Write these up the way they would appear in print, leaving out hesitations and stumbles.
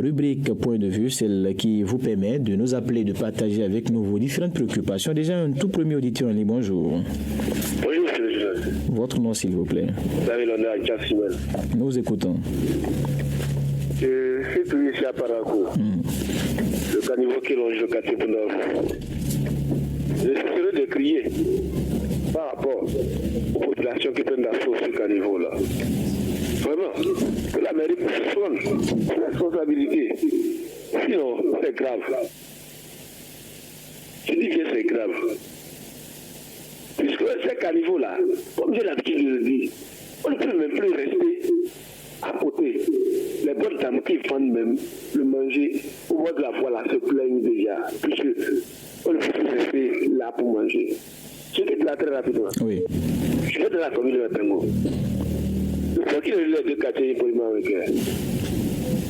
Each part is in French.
rubrique Point de vue, celle qui vous permet de nous appeler, de partager avec nous vos différentes préoccupations. Déjà, un tout premier auditeur en ligne, bonjour. Bonjour, monsieur le journaliste. Votre nom, s'il vous plaît. David Londres à Jassimel. Nous écoutons. C'est tout ici à Parakou. Le caniveau qui longe le quartier Bounav. Je serais de crier par rapport aux populations qui prennent l'assaut sur ce caniveau-là. Vraiment, que la mairie prenne la responsabilité. Sinon, c'est grave. Je dis que c'est grave. Puisque ces caniveaux-là, comme j'ai l'habitude de le dire, on ne peut même plus rester à côté. Les bonnes dames qui vendent même le manger au bord de la voie là se plaignent déjà. Puisque on ne peut plus rester là pour manger. Je quitte là très rapidement. Oui. Je vais dans la commune de Bengo. Le procureur de les deux quartiers poliment avec elle.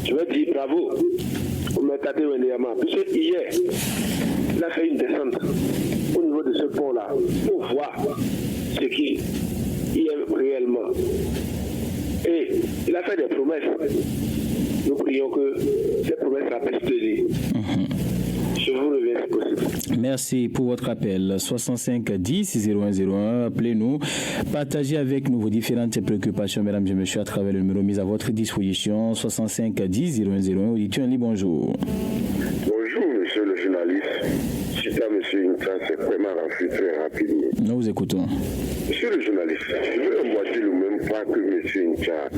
Je vais dire bravo au Mercaté Wendeyama. Puisque hier, il a fait une descente au niveau de ce pont-là pour voir ce qui y est réellement. Et il a fait des promesses. Nous prions que ces promesses rappellent tenir. Je vous reviens si possible. Merci pour votre appel. 65 10 0101. Appelez-nous. Partagez avec nous vos différentes préoccupations, mesdames et messieurs, à travers le numéro mis à votre disposition. 65 10 0101. Auditeur Li, bonjour. Bonjour, monsieur le journaliste. C'est à monsieur Inta, c'est vraiment rempli très rapidement. Nous vous écoutons. Monsieur le journaliste, je veux emboîter le même pas que monsieur Inta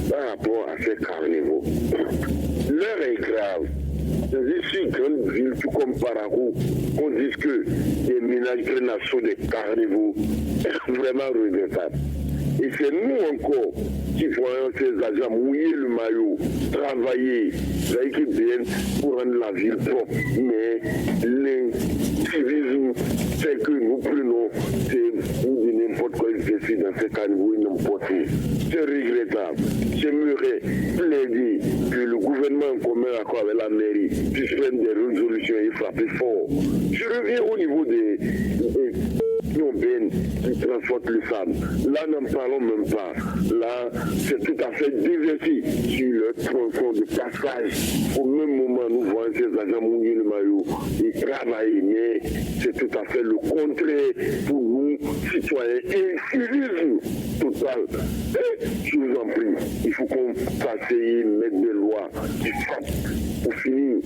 par rapport à ces carnivaux. L'heure est grave. Dans une grande ville, tout comme Parakou, on dit que les ménages prennent l'assaut des carnivaux. C'est vraiment regrettable. Et c'est nous encore qui voyons ces agents mouiller le maillot, travailler, l'équipe bien pour rendre la ville propre. Mais l'incivisme, c'est que nous prenons, c'est n'importe quoi ils décident dans ces caniveaux, n'importe où. C'est regrettable. J'aimerais plaider que le gouvernement en commun accord avec la mairie puisse prendre des résolutions et frapper fort. Je reviens au niveau des urbaines qui transportent les femmes. Là, n'en parlons même pas. Là, c'est tout à fait déverti sur le tronçon de passage. Au même moment, nous voyons ces agents mouiller le maillot et travailler, mais c'est tout à fait le contraire pour nous, citoyens. Incivisme total. Et je vous en prie, il faut qu'on fasse mettre des lois qui frappent pour finir.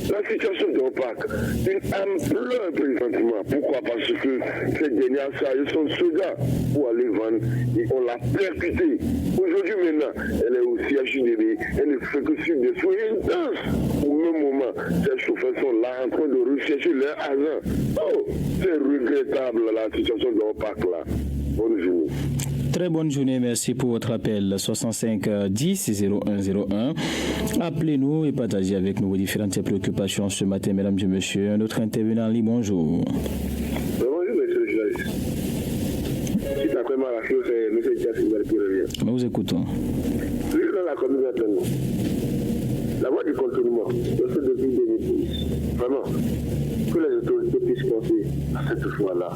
La situation de l'OPAC, une ampleur présentement. Pourquoi? Parce que ces dernières charges sont soldats pour aller vendre et on l'a percutée. Aujourd'hui maintenant, elle est au CHUDB, elle ne fait que suivre des soins intenses. Au même moment, ces chauffeurs sont là en train de rechercher leur argent. Oh, c'est regrettable la situation de l'OPAC là. Bonne journée. Très bonne journée, merci pour votre appel. 65 10 0101. Appelez-nous et partagez avec nous vos différentes préoccupations ce matin, mesdames et messieurs. Un autre intervenant en ligne, bonjour. Bonjour, monsieur le journaliste. Si tu as vraiment la chose, c'est monsieur Jassimel qui revient. Nous vous écoutons. Juste dans la commune de la voie du contournement, je fais depuis 2010. Vraiment, que les autorités puissent penser à cette fois-là.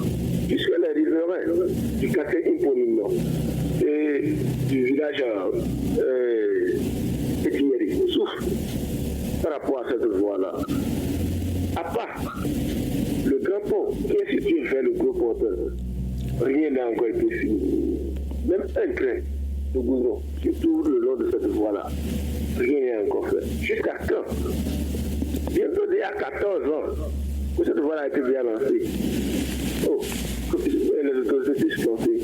Puisque les riverains du quartier Imponiment et du village Pétinieri souffrent par rapport à cette voie-là. À part le grand pont qui est situé vers le gros porteur, rien n'a encore été fini. Même un train de goudron qui tourne le long de cette voie-là, rien n'est encore fait. Jusqu'à quand? Bientôt déjà 14 ans que cette voie-là a été bien lancée. Oh, que les autorités puissent penser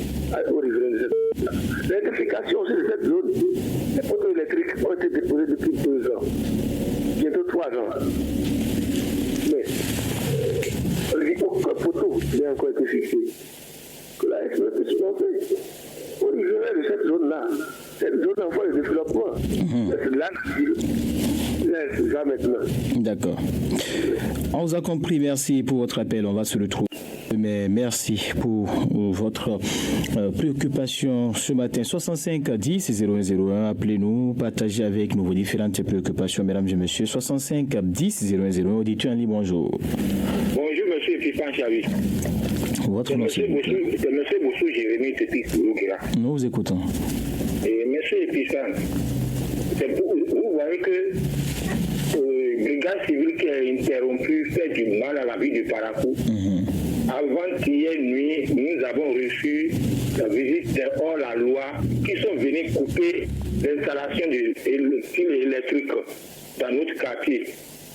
aux riverains de cette zone. L'électrification aussi de cette zone, les poteaux électriques ont été déposés depuis 2 ans, bientôt 3 ans. Mais aucun poteau n'a encore été fixé. Que la SPE puisse penser aux riverains de cette zone-là. Cette zone en voie de développement. C'est là là maintenant. D'accord. On vous a compris, merci pour votre appel. On va se retrouver. Mais merci pour votre préoccupation ce matin. 65 10 0101. Appelez-nous, partagez avec nous vos différentes préoccupations, mesdames et messieurs. 65 10 0101. Auditeur en ligne, bonjour. Bonjour, monsieur Pipin Chavi. Votre nom, s'il vous plaît. C'est monsieur Boussou Jérémy Petit Louguera. Nous vous écoutons. Et monsieur Pipin, vous voyez que brigade civile qui est interrompue fait du mal à la vie du Parakou. Avant-hier nuit, nous avons reçu la visite des hors-la-loi qui sont venus couper l'installation du fil électrique dans notre quartier.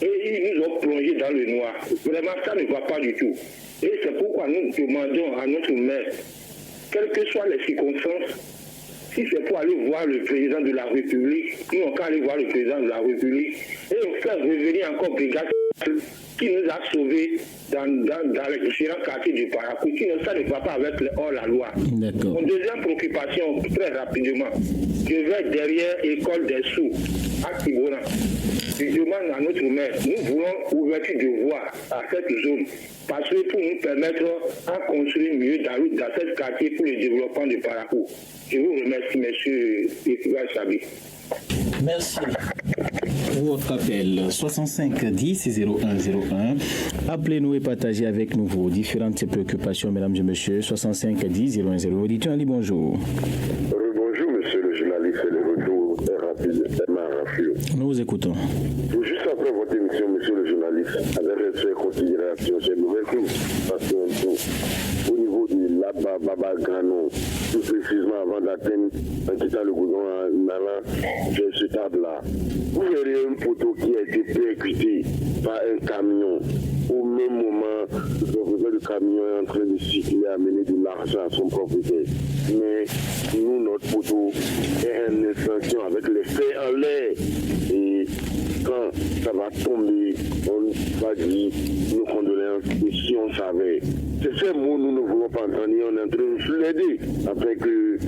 Et ils nous ont plongé dans le noir. Vraiment, ça ne va pas du tout. Et c'est pourquoi nous demandons à notre maire, quelles que soient les circonstances, si c'est pour aller voir le président de la République, nous on peut aller voir le président de la République et faire revenir encore brigade qui nous a sauvés dans les différents quartiers du Parakou. Sinon, ça ne va pas avec hors-la-loi. Mon deuxième préoccupation, très rapidement, je vais derrière l'école des sous à Kibona. Je demande à notre maire, nous voulons ouverture de voie à cette zone parce que pour nous permettre de construire mieux dans ce quartier pour le développement du Parakou. Je vous remercie, monsieur Ifouga Chabi. Merci pour votre appel 65 10 0101. Appelez-nous et partagez avec nous vos différentes préoccupations, mesdames et messieurs. 65 10 0101. Auditeur, bonjour. Bonjour, monsieur le journaliste. Le retour est rapide. Nous vous écoutons. Juste après votre émission, monsieur le journaliste, avec respect et considération, j'ai une nouvelle préoccupation au niveau de l'Abba Baba Grano, plus précisément avant d'atteindre, en quittant le goudron en allant vers ce table-là. Vous verrez une photo qui a été percutée par un camion. Au même moment, le propriétaire du camion est en train de circuler, amener de l'argent à son propriétaire. Mais nous, notre photo est une extension avec les faits en l'air. Et quand ça va tomber, on va dire nos condoléances. Et si on savait, c'est ces mots nous ne voulons pas entendre. On est en train de l'aider afin que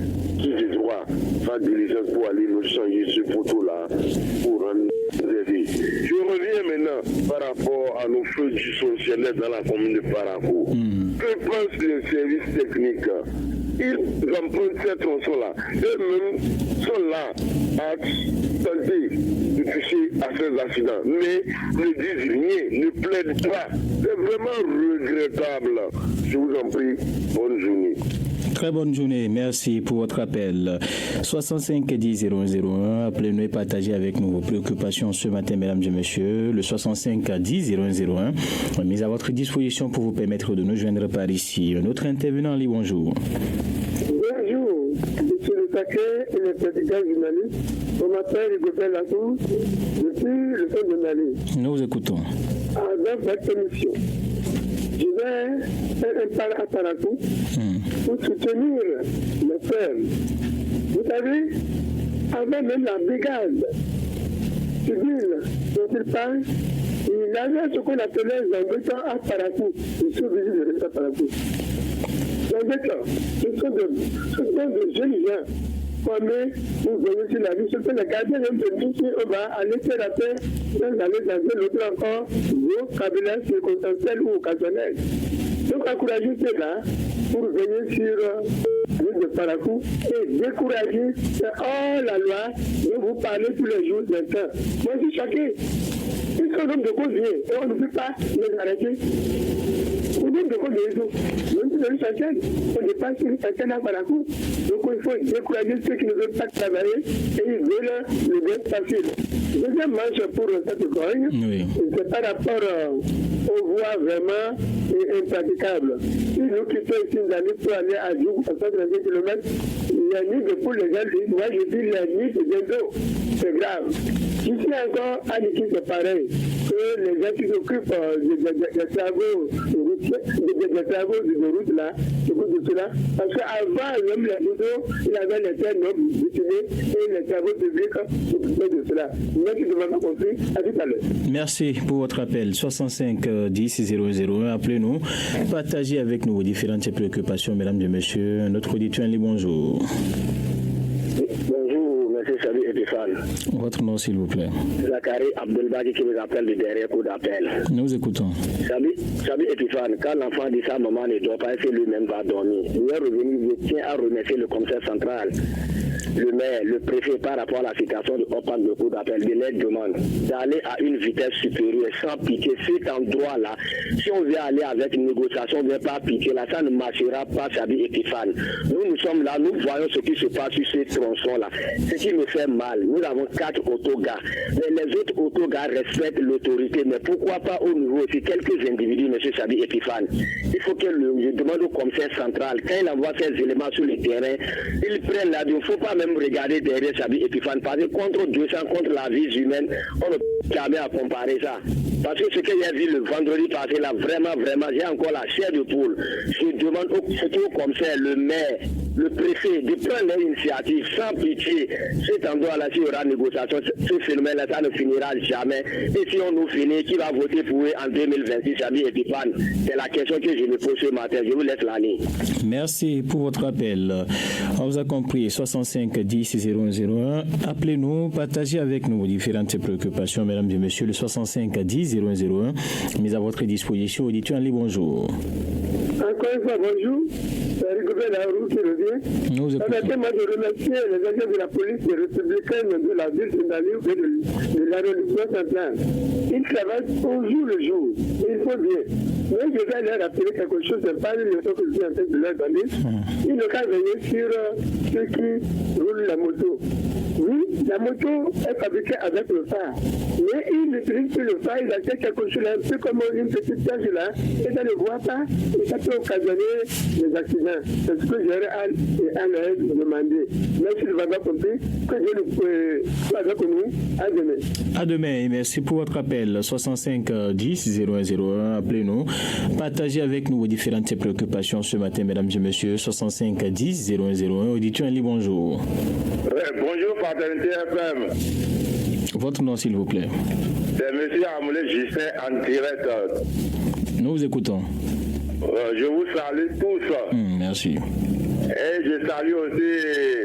qui de droit fasse diligence pour aller nous changer ce photo-là pour rendre aider. Je reviens maintenant par rapport à nos feux du social dans la commune de Parakou. Que pensent les services techniques? Ils empruntent ces tronçons-là. Eux-mêmes sont là à tenter de toucher à ces accidents. Mais ne disent rien, ne plaident pas. C'est vraiment regrettable. Je vous en prie, bonne journée. Très bonne journée, merci pour votre appel. 65 10 0101, appelez-nous et partagez avec nous vos préoccupations ce matin, mesdames et messieurs. Le 65 10 0101 mis à votre disposition pour vous permettre de nous joindre par ici. Un autre intervenant, Ali, bonjour. Bonjour, monsieur le taquet et le président journaliste. On m'appelle Rigobert Lacour depuis le centre de Mali. Nous vous écoutons. Dans votre émission, je vais faire un pas à Parakou pour soutenir les fermes. Vous savez, avant même la brigade civile dont il parle, il avait ce qu'on appelait Zanguetan à Parakou, le sous-visite de l'État Parakou. Zanguetan, ce sont de jeunes gens formés pour venir sur la vie. Ce sont les gardiens même de nous si on va aller faire la paix sans aller dans un autre encore vocabulaire circonstanciel ou occasionnel. Donc encourager ceux-là pour venir sur l'île de Parakou et décourager la loi dont vous parlez tous les jours d'un temps. Moi je suis choqué. Ils sont nombre de causes et on ne peut pas les arrêter. Au nombre de causes de réseau, même si c'est une chacune, on dépasse une chacune à Parakou. Donc il faut décourager ceux qui ne veulent pas travailler et ils veulent le bien facile. Deuxième manche pour cette cogne, c'est par rapport aux voies vraiment impraticables. Si nous quittons ici d'aller pour aller à Djoug, à 130 km, il y a ni de pour les gens, moi je dis la nuit, c'est bientôt. C'est grave. Ici encore, à Niki, c'est pareil. Que les gens qui s'occupent des travaux des travaux de route là, de cela. Parce qu'avant, même les motos, il avait les terres non destinés et les travaux publics s'occupaient de cela. Mais qui ne m'a pas compris, à tout à l'heure. Merci pour votre appel. 65 10 001. Appelez-nous. Partagez avec nous vos différentes préoccupations, mesdames et messieurs. Notre auditeur, bonjour. Bonjour, monsieur Sabi Etifan. Votre nom, s'il vous plaît. Zachary Abdelbadi qui vous appelle du dernier coup d'appel. Nous écoutons. Sabi Etifan, quand l'enfant dit sa maman ne doit pas, c'est lui-même va dormir. Il est revenu, je tiens à remercier le commissaire central le maire, le préfet par rapport à la situation de OPAC de cours d'appel, de leur demande d'aller à une vitesse supérieure sans piquer cet endroit-là. Si on veut aller avec une négociation, on ne vient pas piquer là, ça ne marchera pas, Chabi Epifane. Nous sommes là, nous voyons ce qui se passe sur ces tronçons-là. Ce qui me fait mal, nous avons 4 autogares. Mais les autres autogares respectent l'autorité, mais pourquoi pas au niveau aussi quelques individus, M. Chabi Epifane. Il faut que je demande au commissaire central, quand il envoie ces éléments sur le terrain, il prenne la vie. Il ne faut pas même regarder derrière Chabi Epifane, parce que contre 200, contre la vie humaine, on ne peut jamais à comparer ça. Parce que ce que j'ai vu le vendredi passé, là, vraiment, j'ai encore la chair de poule. Je demande au commissaire, le maire, le préfet, de prendre l'initiative sans pitié. Cet endroit-là, s'il y aura négociation, ce phénomène-là, ça ne finira jamais. Et si on nous finit, qui va voter pour eux en 2026, Chabi Epifane? C'est la question que je me pose ce matin. Je vous laisse la ligne. Merci pour votre appel. On vous a compris, 65 10 0101. Appelez-nous, partagez avec nous vos différentes préoccupations, mesdames et messieurs. Le 65 10 0101, mis à votre disposition. Auditeur en ligne, bonjour. Encore une fois, bonjour. C'est Rigobert Laroux qui revient. Permettez-moi de remercier les agents de la police républicaine de la ville de Nali et de l'arrondissement central. Ils travaillent au jour le jour. Il faut bien. Mais je vais leur rappeler quelque chose, c'est pas le temps que je suis en train de leur donner. Ils n'ont qu'à veiller sur ceux qui roulent la moto. Oui, la moto est fabriquée avec le phare. Mais ils utilisent sur le phare, ils achètent quelque chose un peu comme une petite cage là, et ça ne voit pas, et ça peut occasionner des accidents. C'est ce que j'aurais à leur demander. Merci de m'avoir compris, que Dieu nous soit avec nous. À demain. À demain, et merci pour votre appel. 65 10 0101, appelez-nous. Partagez avec nous vos différentes préoccupations ce matin, mesdames et messieurs. 65 10 0101, auditeur en ligne, bonjour. Bonjour, Fraternité FM. Votre nom, s'il vous plaît. C'est M. Amoulé Justin en direct. Nous vous écoutons. Je vous salue tous. Merci. Et je salue aussi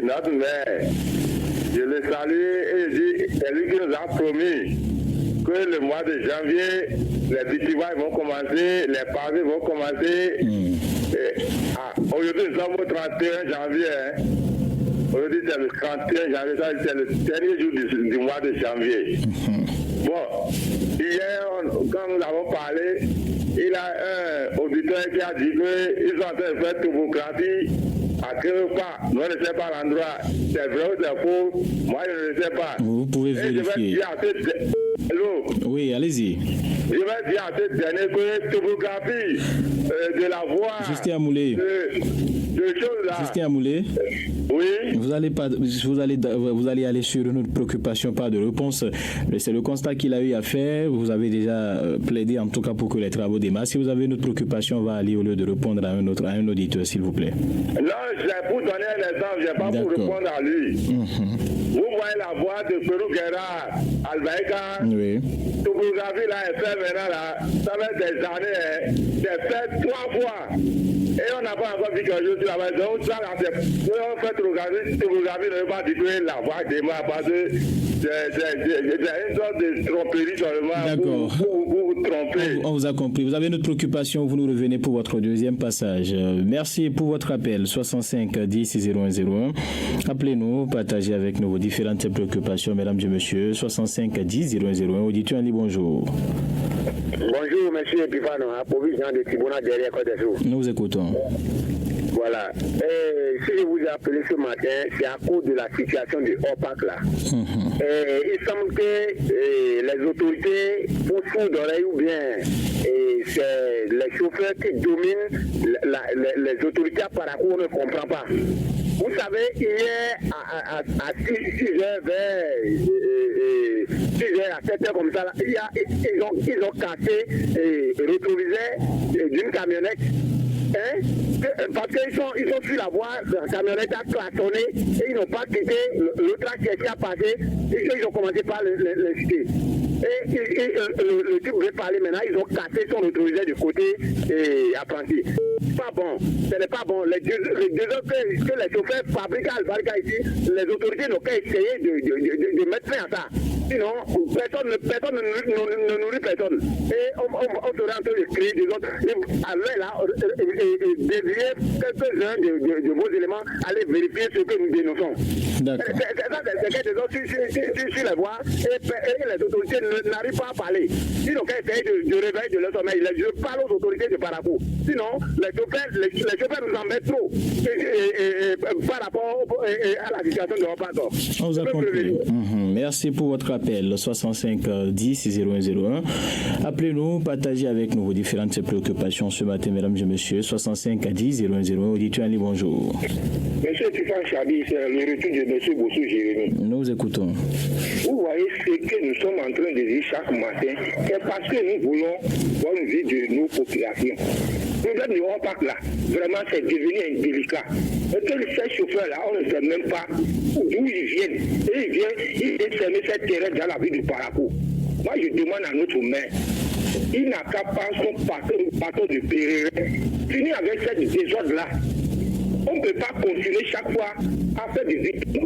notre maire. Je le salue et je dis, c'est lui qui nous a promis que le mois de janvier, les bitivailles vont commencer, les pavés vont commencer. Aujourd'hui, nous sommes au 31 janvier. Aujourd'hui, c'est le 31 janvier, c'est le dernier jour du mois de janvier. Bon, hier, quand nous avons parlé, il y a un auditeur qui a dit qu'ils sont en train de faire topographie à quelque part. Nous ne sais pas l'endroit. C'est vrai ou c'est faux? Moi, je ne sais pas. Vous pouvez vérifier. Allô? Oui, allez-y. Je vais dire à cette dernière que topographie de la voie. Justin Amoulé. De choses là. Justin Amoulé. Oui. Vous allez aller sur une autre préoccupation, pas de réponse. C'est le constat qu'il a eu à faire. Vous avez déjà plaidé en tout cas pour que les travaux démarrent. Si vous avez une autre préoccupation, on va aller au lieu de répondre à un auditeur, s'il vous plaît. Non, c'est pour donner un exemple, je n'ai pas pour répondre à lui. Vous voyez la voie de Perou Guerra, Albaïka. Oui. Topographie là est faite maintenant là. Ça fait des années. C'est fait 3 fois. Et on n'a pas encore vu quelque chose sur la voie. Donc ça là, on fait topographie ne veut pas dire que la voie démarre parce que c'est une sorte de tromperie seulement pour tromper. On vous a compris. Vous avez notre préoccupation. Vous nous revenez pour votre deuxième passage. Merci pour votre appel. 65 10 0101. Appelez-nous, partagez avec nous vos différentes préoccupations, mesdames et messieurs. 65 10 0101. Auditeur en ligne, bonjour. Bonjour, monsieur Epifane, approvisionnement de Tibona derrière Côte d'Azur. Nous vous écoutons. Voilà. Si je vous ai appelé ce matin, c'est à cause de la situation du OPAC là. Il semble que les autorités font sourd d'oreille ou bien c'est les chauffeurs qui dominent les autorités à Parakou, on ne comprend pas. Vous savez, hier à 6h, à 7h comme ça, là, ils ont cassé et rétrovisé d'une camionnette. Parce qu'ils sont sur la voie, la camionnette a klaxonné et ils n'ont pas quitté l'autre qui a passé et ils ont commencé par le citer. Et le type veut parler maintenant, ils ont cassé son autorisé du côté apprenti. Pas bon, ce n'est pas bon. Les deux heures que les chauffeurs fabriquent à Albarca ici, les autorités n'ont qu'à essayer de mettre fin à ça. Sinon, personne ne nourrit personne. Et on serait en train de créer des autres. Alors là, dévier quelques-uns de vos éléments, allez vérifier ce que nous dénonçons. D'accord. C'est que des autres sur les voies et les autorités n'arrivent pas à parler. Sinon, quand ils essayent de réveiller de leur sommeil, je parle aux autorités de Parakou. Sinon, les chauffeurs nous embêtent trop par rapport à la situation de Opator. On vous a compris. Merci pour votre appel. 65 10 0101. Appelez-nous, partagez avec nous vos différentes préoccupations ce matin, mesdames et messieurs. 65 10 0101. Auditeur Ali, bonjour. Monsieur Tifan Chabi, c'est le retour de monsieur Bossou Jérémy. Nous vous écoutons. Vous voyez ce que nous sommes en train de dire chaque matin, c'est parce que nous voulons bonne vie de nos populations. Le problème du Hors-Parc là, vraiment c'est devenu indélicat. Et que ces chauffeurs-là, on ne sait même pas d'où ils viennent. Et ils viennent fermer cette terrain dans la ville du Parakou. Moi je demande à notre maire, il n'a qu'à pas son bateau de Péréret. Finir avec cette désordre-là. On ne peut pas continuer chaque fois à faire des victimes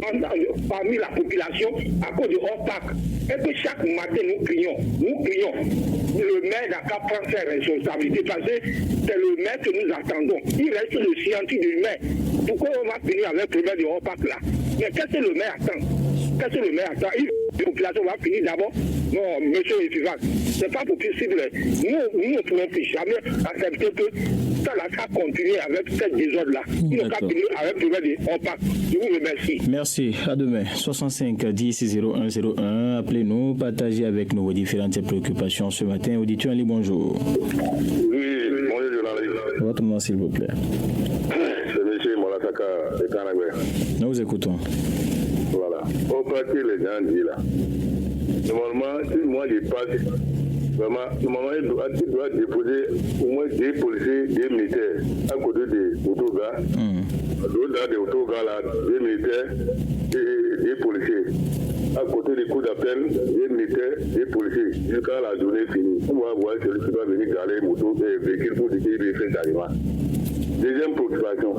parmi la population à cause du Hors-Parc. Et que chaque matin nous crions. Le maire n'a qu'à prendre ses responsabilités parce que c'est le maire que nous attendons. Il reste le scientifique du maire. Pourquoi on va finir avec le problème du Hors-Parc là? Mais qu'est-ce que le maire attend? La population va finir d'abord. Non, monsieur Efivac, c'est pas possible. Nous ne pouvons plus jamais accepter que ça continue avec cette désordre-là. Il n'a qu'à finir avec le problème du Hors-Parc. Je vous remercie. Merci. À demain. 65 10 0101. Appelez-nous, partagez avec nous vos différentes préoccupations ce matin. Auditeur Ali, bonjour. Oui, bonjour journaliste. Votre nom, s'il vous plaît. C'est monsieur Molasaka de Kanagwe. Nous vous écoutons. Voilà. Au parti, les gens disent là. Normalement, si moi je passe, vraiment, normalement, il doit déposer au moins des policiers, des militaires à côté des autogars. Au-delà des autogars, là, des militaires et des policiers. À côté des coups d'appel, des militaires, des policiers. Jusqu'à la journée finie. On va voir celui qui va venir garer moto et véhicule pour dire qu'il est fait d'arrivement. Deuxième préoccupation.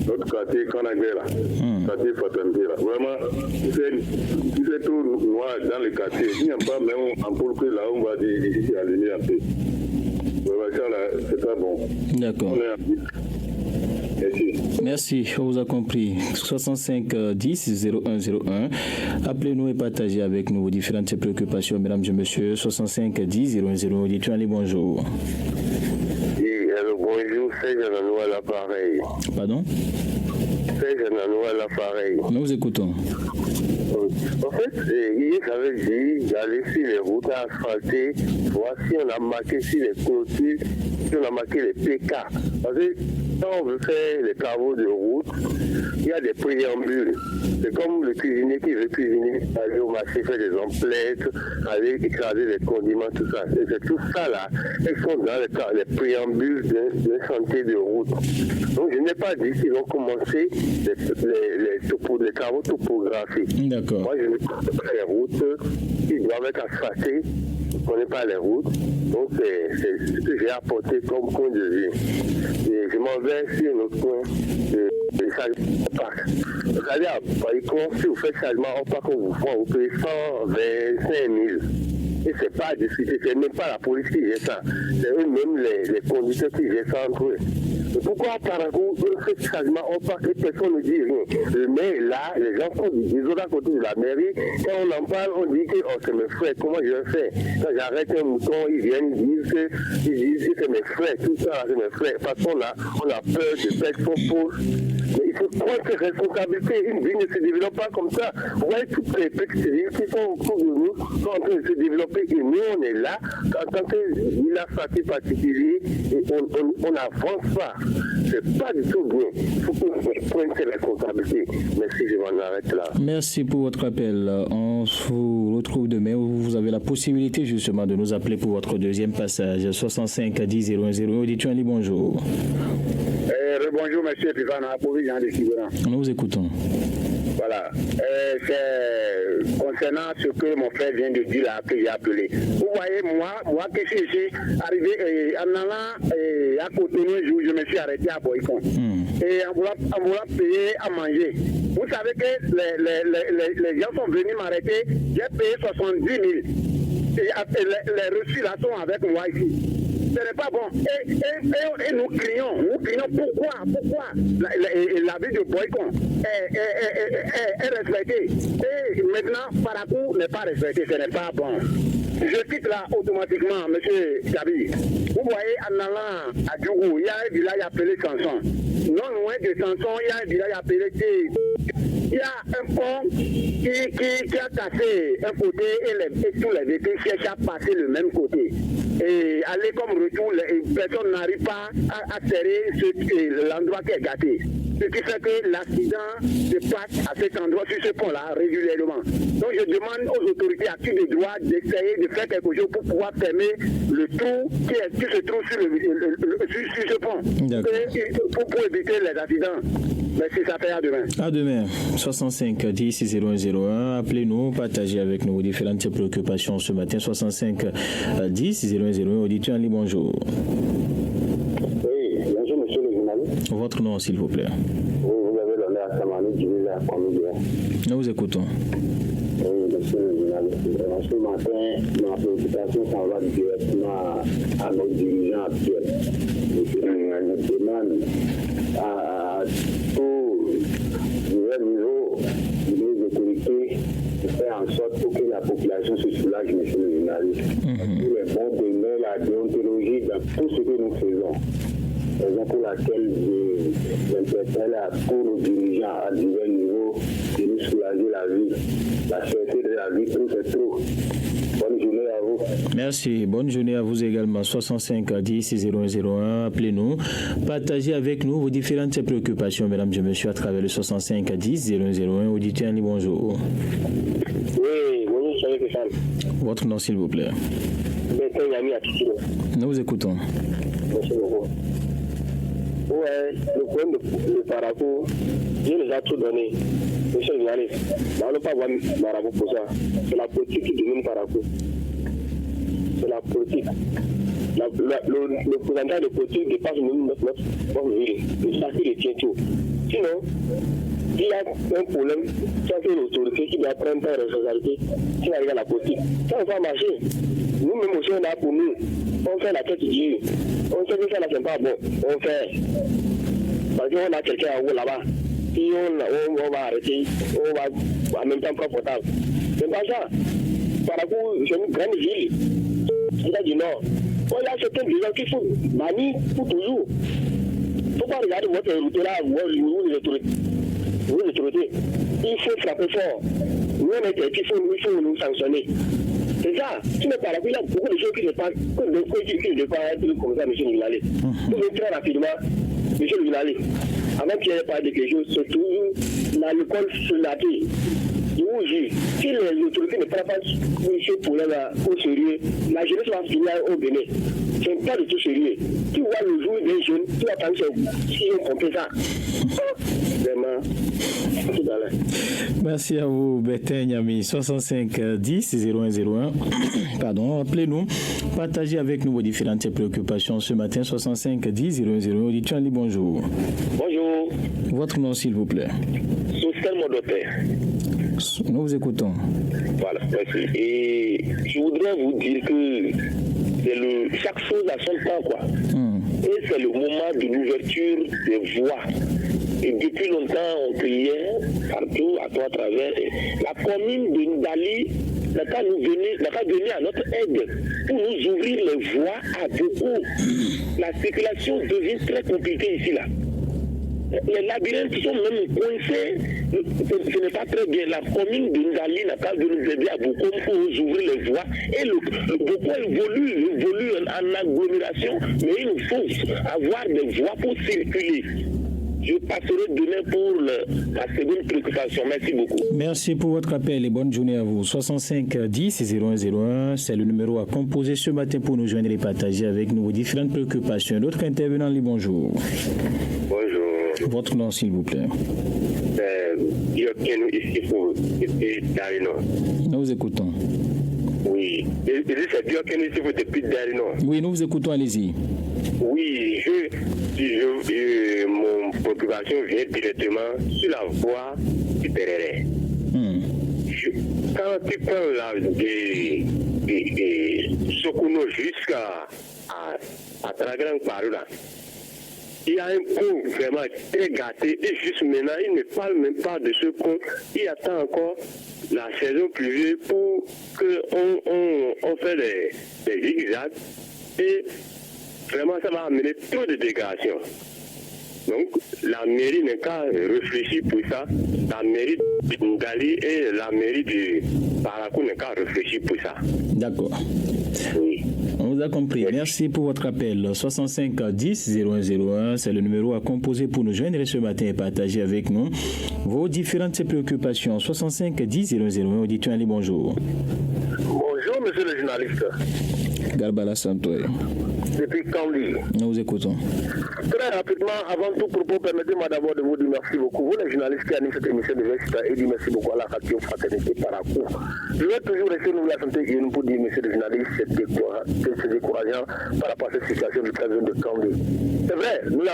Notre quartier Kanagwe là, quartier Fatanté là, vraiment, il fait tout noir dans le quartier. Il n'y a pas même un pôle que là, on va dire ici c'est allumé un peu. Vraiment, ça là, c'est pas bon. D'accord. Merci, on vous a compris. 65 10 0101. Appelez-nous et partagez avec nous vos différentes préoccupations, mesdames et messieurs. 65 10 0101. Auditeur Ali, bonjour. Bonjour, c'est Jean-Anou à l'appareil. Pardon? C'est Jean-Anou à l'appareil. Nous vous écoutons. En fait, hier j'avais dit d'aller sur les routes asphaltées, voir si on a marqué sur les clôtures, si on a marqué les PK. Parce que quand on veut faire les travaux de route, il y a des préambules. C'est comme le cuisinier qui veut cuisiner, aller au marché faire des emplettes, aller écraser les condiments, tout ça. Et c'est tout ça là, elles sont dans les préambules d'un chantier de route. Donc je n'ai pas dit qu'ils ont commencé les travaux topographiques. D'accord. Moi je ne connais pas les routes, ils doivent être asphaltés, je ne connais pas les routes. Donc c'est ce que j'ai apporté comme point de vue. Et je m'en vais sur notre coin de Parc. Vous allez à Baïkon, si vous faites changement au parc, on vous paye 125 000. Et c'est pas à discuter, c'est même pas la police qui gère ça. C'est eux-mêmes les conducteurs qui gèrent ça entre eux. Mais pourquoi à Parakou, on fait changement au parc et personne ne dit rien? Le maire est là, les gens font du désordre à côté de la mairie. Quand on en parle, on dit que c'est mes frères, comment je vais faire? Quand j'arrête un mouton, ils viennent dire que c'est mes frères, tout ça, c'est mes frères. Parce qu'on a peur de perdre son poste. Mais il faut prendre ses responsabilités. Une ville ne se développe pas comme ça. Vous voyez toutes les petites villes qui sont autour de nous sont en train de se développer. Et nous, on est là, en tant que village particulier, et on n'avance pas. C'est pas du tout bien. Il faut qu'on prenne ses responsabilités. Merci, je m'en arrête là. Merci pour votre appel. On vous retrouve demain où vous avez la possibilité justement de nous appeler pour votre deuxième passage. 65 10 001. Auditeur Ali, bonjour. Bonjour, monsieur Pivana, Jean de Figurant. Nous vous écoutons. Voilà. C'est concernant ce que mon frère vient de dire là, que j'ai appelé. Vous voyez, moi qui suis ici, arrivé en allant à Cotonou, je me suis arrêté à Boycon. Et on voulait payer à manger. Vous savez que les gens sont venus m'arrêter, j'ai payé 70 000. Et les reçus là sont avec moi ici. Ce n'est pas bon. Et nous crions pourquoi la vie de Boycon est respectée. Et maintenant, Parakou n'est pas respecté. Ce n'est pas bon. Je quitte là automatiquement, M. Gabi. Vous voyez, en allant à Djougou, il y a un village appelé Sanson. Non loin de Sanson, il y a un village appelé il y a un pont qui a cassé un côté et tous les véhicules cherchent à passer le même côté. Et aller comme retour, les personnes n'arrivent pas à serrer l'endroit qui est gâté. Ce qui fait que l'accident se passe à cet endroit, sur ce pont-là, régulièrement. Donc je demande aux autorités actives de droit d'essayer de faire quelque chose pour pouvoir fermer le trou qui se trouve sur ce pont. Pour éviter les accidents. Merci, ça fait à demain. À demain, 65 10 0101. Appelez-nous, partagez avec nous vos différentes préoccupations ce matin. 65 10 0101. Auditeur en ligne, bonjour. Oui, bonjour monsieur le journaliste. Votre nom, s'il vous plaît. Oui, vous avez l'honneur à Samani du la famille. Nous vous écoutons. Oui, monsieur le journaliste. Ce matin, ma préoccupation s'en va directement à nos dirigeants actuels. Monsieur le journaliste demande à tous divers niveaux des autorités de faire en sorte pour que la population se soulage, monsieur le journaliste. Tous les bons demeures, la déontologie dans tout ce que nous faisons. Raison pour laquelle j'interpelle à tous nos dirigeants à divers niveaux de nous soulager la vie, la cherté de la vie, tout c'est trop. Bonne journée à vous. Merci, bonne journée à vous également. 65 10 0101, appelez-nous, partagez avec nous vos différentes préoccupations, mesdames et messieurs, à travers le 65 10 0101. Auditeur, bonjour. Oui, bonjour, salut Stéphane. Votre nom, s'il vous plaît. Nous vous écoutons. Merci beaucoup. Ouais, le problème de Parakou, Dieu nous a tout donné. Monsieur le journaliste, on ne peut pas voir Marabout pour ça. C'est la politique qui domine Parakou. C'est la politique. Le pourcentage de politique dépasse même notre ville. Le statut retient tout. Sinon, il y a un problème, qui a fait l'autorité qui doit prendre sa responsabilité, qui arrive à la politique. Ça ne va pas marcher. Nous-mêmes aussi, on a pour nous. On fait la tête du Dieu. On sait que ça n'est pas bon. On fait. Parce qu'on a quelqu'un en haut là-bas. Si on va arrêter, on va en même temps prendre portable. C'est pas ça. Parakou, c'est une grande ville. C'est du Nord. On a certains gens qui sont bannis pour toujours. Il ne faut pas regarder votre route là, vous les autorités. Il faut frapper fort. Nous, on est il faut nous sanctionner. C'est ça. Si le Parakou, il y a beaucoup de choses qui se passent, qui ne pas être comme ça, M. Nilale. Vous très rapidement, M. Nilale, avant qu'il n'y ait pas de quelque chose, c'est toujours l'école solatée. Si les autorités ne prennent pas ce problème-là au sérieux, la jeunesse va finir au Bénin. C'est pas du tout sérieux. Tu vois le jour des jeunes, tu vas penser si on comprend ça. Vraiment. Tout à l'heure. Merci à vous, Bertin Niami. 65 10 0101. Pardon, appelez-nous. Partagez avec nous vos différentes préoccupations ce matin. 65 10 0101. Auditeur, bonjour. Bonjour. Votre nom, s'il vous plaît. Social Modoté. Nous vous écoutons. Voilà, merci. Et je voudrais vous dire que c'est chaque chose à son temps, quoi. Et c'est le moment de l'ouverture des voies. Et depuis longtemps, on criait partout, à travers. La commune de Ndali n'a qu'à venir à notre aide pour nous ouvrir les voies à beaucoup. La circulation devient très compliquée ici, là. Les labyrinthes sont même coincés, ce n'est pas très bien. La commune de Ndali n'a qu'à nous aider à beaucoup pour nous ouvrir les voies. Et beaucoup évolue en agglomération, mais il nous faut avoir des voies pour circuler. Je passerai demain pour la seconde préoccupation. Merci beaucoup. Merci pour votre appel et bonne journée à vous. 65 10 0101, c'est le numéro à composer ce matin pour nous joindre et partager avec nous vos différentes préoccupations. D'autres intervenants, bonjour. Bonjour. Votre nom, s'il vous plaît. Diokenu ici pour Darino. Nous vous écoutons. Oui. C'est Diokenu ici pour depuis Darino. Oui, nous vous écoutons, allez-y. Oui, mon préoccupation vient directement sur la voie du Péréré. Quand tu prends de Sokono jusqu'à à Tragrand Parola. Il y a un pont vraiment très gâté et juste maintenant, il ne parle même pas de ce pont. Il attend encore la saison pluvieuse pour qu'on fasse des zigzags et vraiment ça va amener trop de dégradations. Donc la mairie n'a qu'à réfléchir pour ça. La mairie de Ngali et la mairie de Parakou n'a qu'à réfléchir pour ça. D'accord. Oui. On vous a compris. Merci pour votre appel. 65 10 0101, c'est le numéro à composer pour nous joindre ce matin et partager avec nous vos différentes préoccupations. 65 10 0101, auditeur Ali, bonjour. Bonjour, monsieur le journaliste. Garbala Santoy. Depuis Kaoli. Nous vous écoutons. Très rapidement, avant tout propos, permettez-moi d'abord de vous dire merci beaucoup. Vous, les journalistes qui animent cette émission de Vesta, et dire merci beaucoup à la radio Fraternité Parakou. Je vais toujours rester nous la santé et nous pour dire, monsieur le journaliste, c'est décourageant par rapport à cette situation du cas de Kaoli. C'est vrai, nous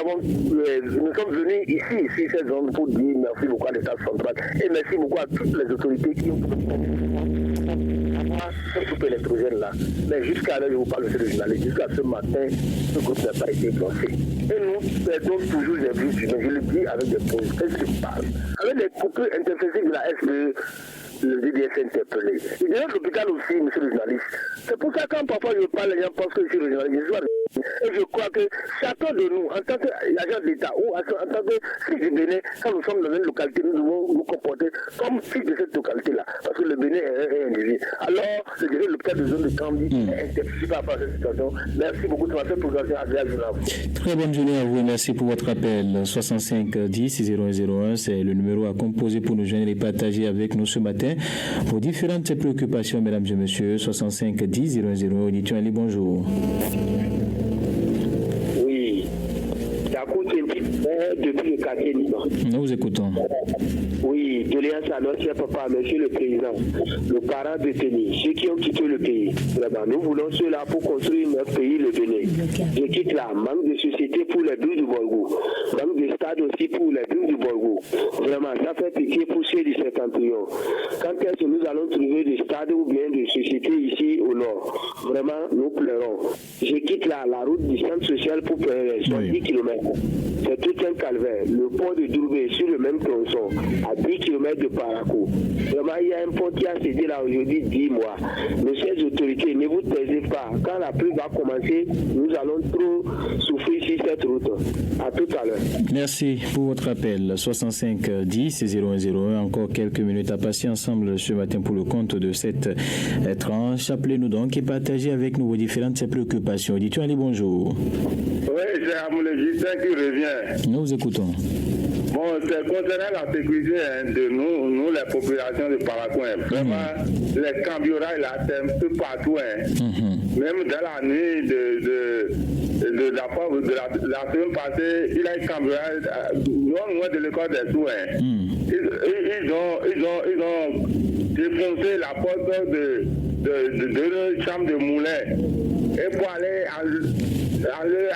sommes venus ici, sur cette zone, pour dire merci beaucoup à l'État central et merci beaucoup à toutes les autorités qui ont ce groupe électrogène là. Mais jusqu'à l'heure, je vous parle, monsieur le journaliste, jusqu'à ce matin, ce groupe n'a pas été lancé. Et nous perdons toujours les vues, mais je le dis avec des pauses. Qu'est-ce qui se passe? Avec les coupures interfésiques de la SPE, le DDS interpellé. Il y a l'hôpital aussi, monsieur le journaliste. C'est pour ça que quand parfois je parle, les gens pensent que je suis le journaliste. Et je crois que chacun de nous, en tant qu'agent de l'État ou en tant que fils du Bénin, quand nous sommes dans une localité, nous devons nous comporter comme fils de cette localité-là. Parce que le Bénin est un individu. Alors, le directeur de l'hôpital de zone de Kambi est interpellé par rapport à cette situation. Merci beaucoup de votre présentation agréable. Très bonne journée à vous. Merci pour votre appel. 65 10 0101, c'est le numéro à composer pour nous joindre et partager avec nous ce matin vos différentes préoccupations, mesdames et messieurs. 65 10 0101, auditeur Ali, bonjour. Oui, depuis le quartier Liban. Nous vous écoutons. Oui, doléance à notre papa, monsieur le président, le parent détenu, ceux qui ont quitté le pays. Vraiment, nous voulons cela pour construire notre pays, le Bénin. Je quitte là, manque de société pour les Blues du Borgou, manque de stade aussi pour les Blues du Borgou. Vraiment, ça fait pitié pour ceux du Septentrion. Quand est-ce que nous allons trouver des stades ou bien des sociétés ici au nord? Vraiment, nous pleurons. Je quitte là, la route du centre social pour pleurer, 10 km. C'est tout un calvaire. Le pont de Dourbé sur le même tronçon, à 10 km de Parakou. Vraiment, il y a un pont qui a cédé là aujourd'hui 10 mois. Mais ces autorités, ne vous taisez pas. Quand la pluie va commencer, nous allons trop souffrir sur cette route. À tout à l'heure. Merci pour votre appel. 65 10 0101. Encore quelques minutes à passer ensemble ce matin pour le compte de cette tranche. Appelez-nous donc et partagez avec nous vos différentes préoccupations. Dites-nous, allez, bonjour. Oui, c'est Amoulégista qui revient. Nous vous écoutons. Bon, c'est concernant la sécurité de nous, les populations de Parakou. Vraiment, les cambriolages là, c'est un peu partout. Même dans la nuit de la semaine passée, il y a eu un cambriolage non loin de l'école des Sous. Ils ont défoncé la porte de leur chambre de moulin. Et pour aller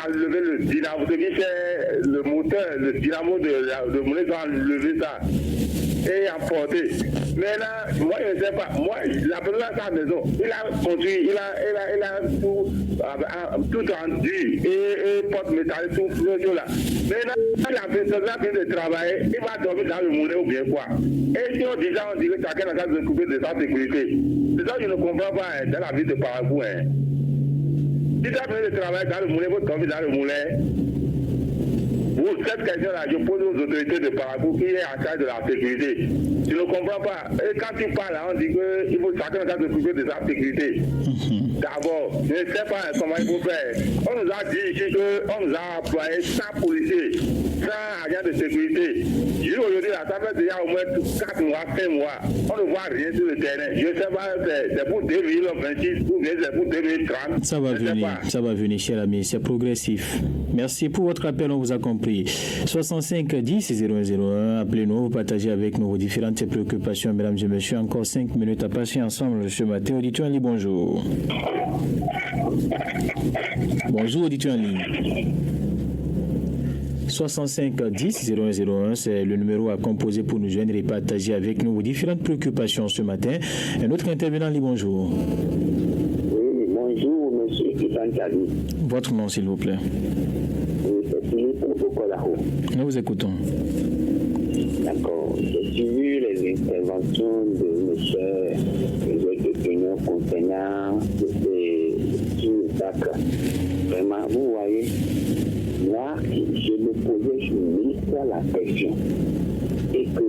enlever le dynamo, c'est le moteur, le dynamo de moulin, ils ont enlevé ça et emporté. Mais là, moi je ne sais pas, moi la personne à sa maison, il a conduit, il a tout rendu et porte métallique, tout ce là. Mais là, la personne vient de travailler, il va dormir dans le moulin ou bien quoi. Et si on dit ça, on dirait que chacun a de s'occuper de sa sécurité. C'est ça que je ne comprends pas dans la ville de Parakou. Si tu as besoin de travailler dans le moulin, vous tombez dans le moulin. Cette question-là, je pose aux autorités de Parakou qui est en charge de la sécurité. Je ne comprends pas. Et quand tu parles, on dit qu'il faut chacun s'occuper de sa sécurité. D'abord, je ne sais pas comment il faut faire. On nous a dit ici qu'on nous a employé 100 policiers, 100 agents de sécurité. Aujourd'hui, ça fait déjà au moins 4 mois, 5 mois. On ne voit rien sur le terrain. Je ne sais pas, c'est pour 2026 ou bien c'est pour 2030. Ça va venir, cher ami, c'est progressif. Merci pour votre appel, on vous a compris. 65 10 0101, appelez-nous, partagez avec nous vos différentes préoccupations, mesdames et messieurs. Encore 5 minutes à passer ensemble ce matin. Auditeur en ligne, bonjour. Bonjour, auditeur en ligne. 65 10 0101, c'est le numéro à composer pour nous joindre et partager avec nous vos différentes préoccupations ce matin. Un autre intervenant en ligne, bonjour. Oui, bonjour, monsieur Kitani. Tchadi. Votre nom, s'il vous plaît. Oui, c'est Philippe Okolaro. Nous vous écoutons. D'accord. J'ai suivi les interventions de M. Opinion concernant ces attaques. Vraiment, vous voyez, moi, je me posais, je me ministre la question. Et que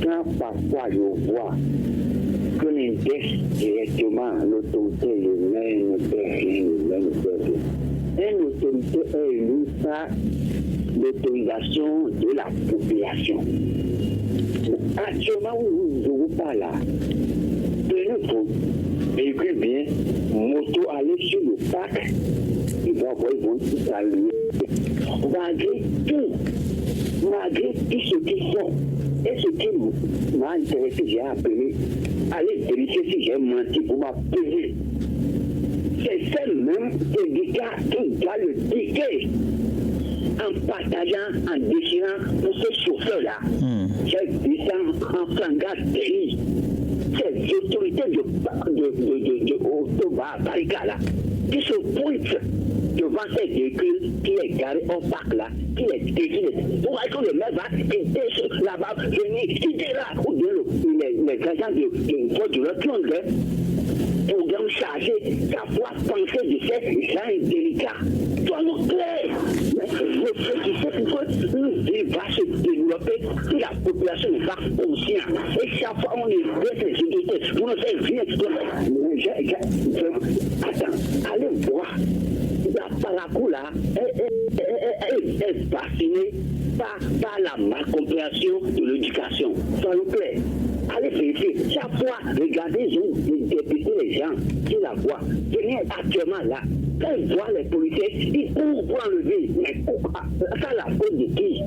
quand parfois je vois que l'index directement, l'autorité, le maire ne fait rien, le maire ne fait rien. Une autorité est élue par l'autorisation de la population. Actuellement, où je vous parle là, prenez pour véhicule bien, moto, aller sur le parc, ils vont voir, ils vont tout saluer. Malgré tout ce qu'ils font, et ce qui m'a intéressé, j'ai appelé, allez vérifier si j'ai menti pour m'appeler. C'est celle-même syndicat qui doit le ticket en partageant, en déchirant pour ce chauffeur-là. J'ai dit ça en frangage pays. Ces autorités de Autobar-Barika là, qui se pointent devant ces véhicules qui est garé au parc là, qui est défilé. Pour que le maire va aider là-bas, venir quitter là, ou bien les agents de voiture qui ont des programmes chargés, savoir penser de ces gens délicats. Soyons clairs. Mais je sais pourquoi une vie va se développer si la population n'est pas consciente. Et chaque fois on est bête les autorités, on ne fait rien. Attends, allez voir. La Paracou là est fascinée par la malcompréhension de l'éducation. Soyons clairs. Allez vérifier. Chaque fois, regardez, ils ont député les gens qui la voient. Venez actuellement là. Quand ils voient les policiers, ils courent pour enlever. Mais pourquoi? Ça, la faute de qui?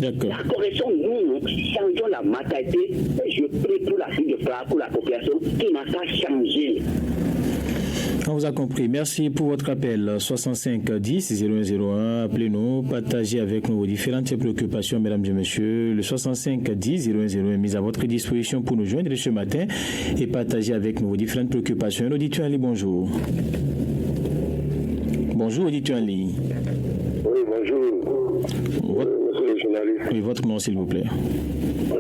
D'accord. La correction, nous changeons la mentalité. Et je prie pour la vie de Paracou, la population, qui n'a qu'à changer. On vous a compris. Merci pour votre appel. 65 10 0101. Appelez-nous, partagez avec nous vos différentes préoccupations, mesdames et messieurs. Le 65 10 0101 est mis à votre disposition pour nous joindre ce matin et partager avec nous vos différentes préoccupations. Auditeur en ligne, bonjour. Bonjour, auditeur en ligne. Oui, bonjour. Monsieur le journaliste. Oui, votre nom, s'il vous plaît. Je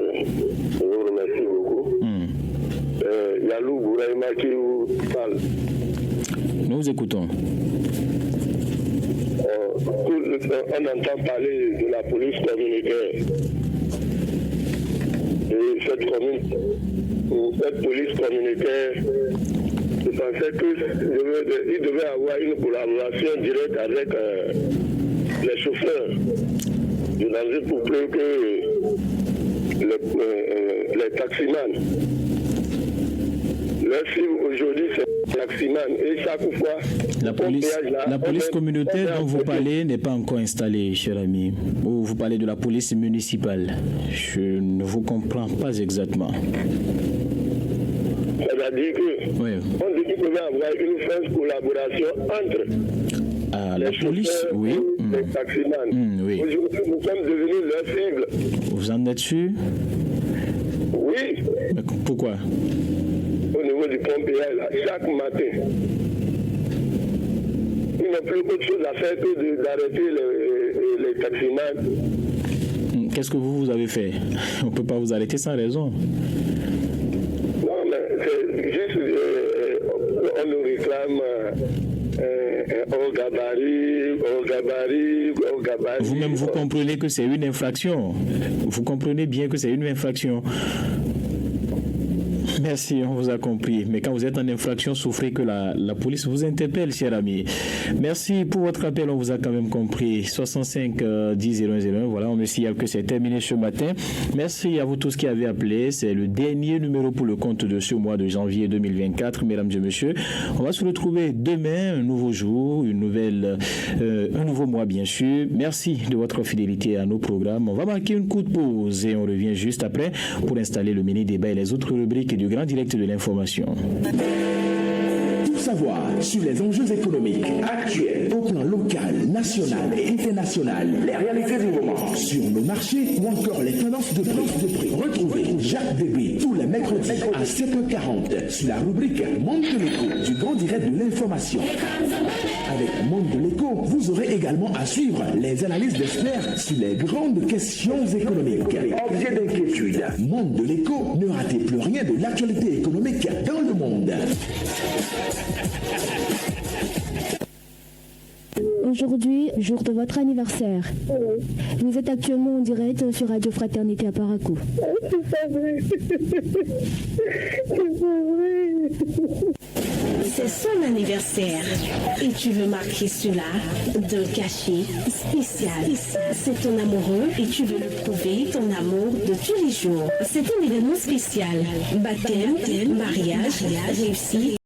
vous remercie beaucoup. Yalou Bouraïma qui vous parle. Nous vous écoutons. On entend parler de la police communautaire. Et cette police communautaire, je pensais qu'il devait avoir une collaboration directe avec les chauffeurs. Je n'en ai pour plus que les taximans. Leur film aujourd'hui, c'est taximan. Et chaque fois, la police communautaire dont vous parlez n'est pas encore installée, cher ami. Ou vous parlez de la police municipale. Je ne vous comprends pas exactement. C'est-à-dire que on dit qu'il devait avoir une fausse collaboration entre la police, oui. Les taximans. Oui. Aujourd'hui, nous sommes devenus leur cible. Vous en êtes sûr? Oui. Mais pourquoi? Au niveau du pompéage, là, chaque matin, ils n'ont plus autre chose à faire que d'arrêter les taximans. Qu'est-ce que vous avez fait? On ne peut pas vous arrêter sans raison. Non, mais c'est juste, on nous réclame au gabarit. Vous-même, vous comprenez que c'est une infraction. Vous comprenez bien que c'est une infraction. Merci, on vous a compris. Mais quand vous êtes en infraction, souffrez que la police vous interpelle, cher ami. Merci pour votre appel, on vous a quand même compris. 65 10 0101, voilà, on me signale que c'est terminé ce matin. Merci à vous tous qui avez appelé. C'est le dernier numéro pour le compte de ce mois de janvier 2024, mesdames et messieurs. On va se retrouver demain, un nouveau jour, un nouveau mois, bien sûr. Merci de votre fidélité à nos programmes. On va marquer une courte pause et on revient juste après pour installer le mini-débat et les autres rubriques du grand direct de l'information. savoir sur les enjeux économiques actuels au plan local, national et international, les réalités du moment sur nos marchés ou encore les tendances de prix. Retrouvez Jacques Débé tous les mercredis à 7h40 sur la rubrique Monde de l'écho du grand direct de l'information. Avec Monde de l'écho, vous aurez également à suivre les analyses d'experts sur les grandes questions économiques. Objet d'inquiétude, Monde de l'écho, ne ratez plus rien de l'actualité économique dans le monde. Aujourd'hui, jour de votre anniversaire. Vous êtes actuellement en direct sur Radio Fraternité à Parakou. C'est pas vrai. C'est son anniversaire et tu veux marquer cela d'un cachet spécial. C'est ton amoureux et tu veux lui prouver ton amour de tous les jours. C'est un événement spécial. Baptême, mariage, réussi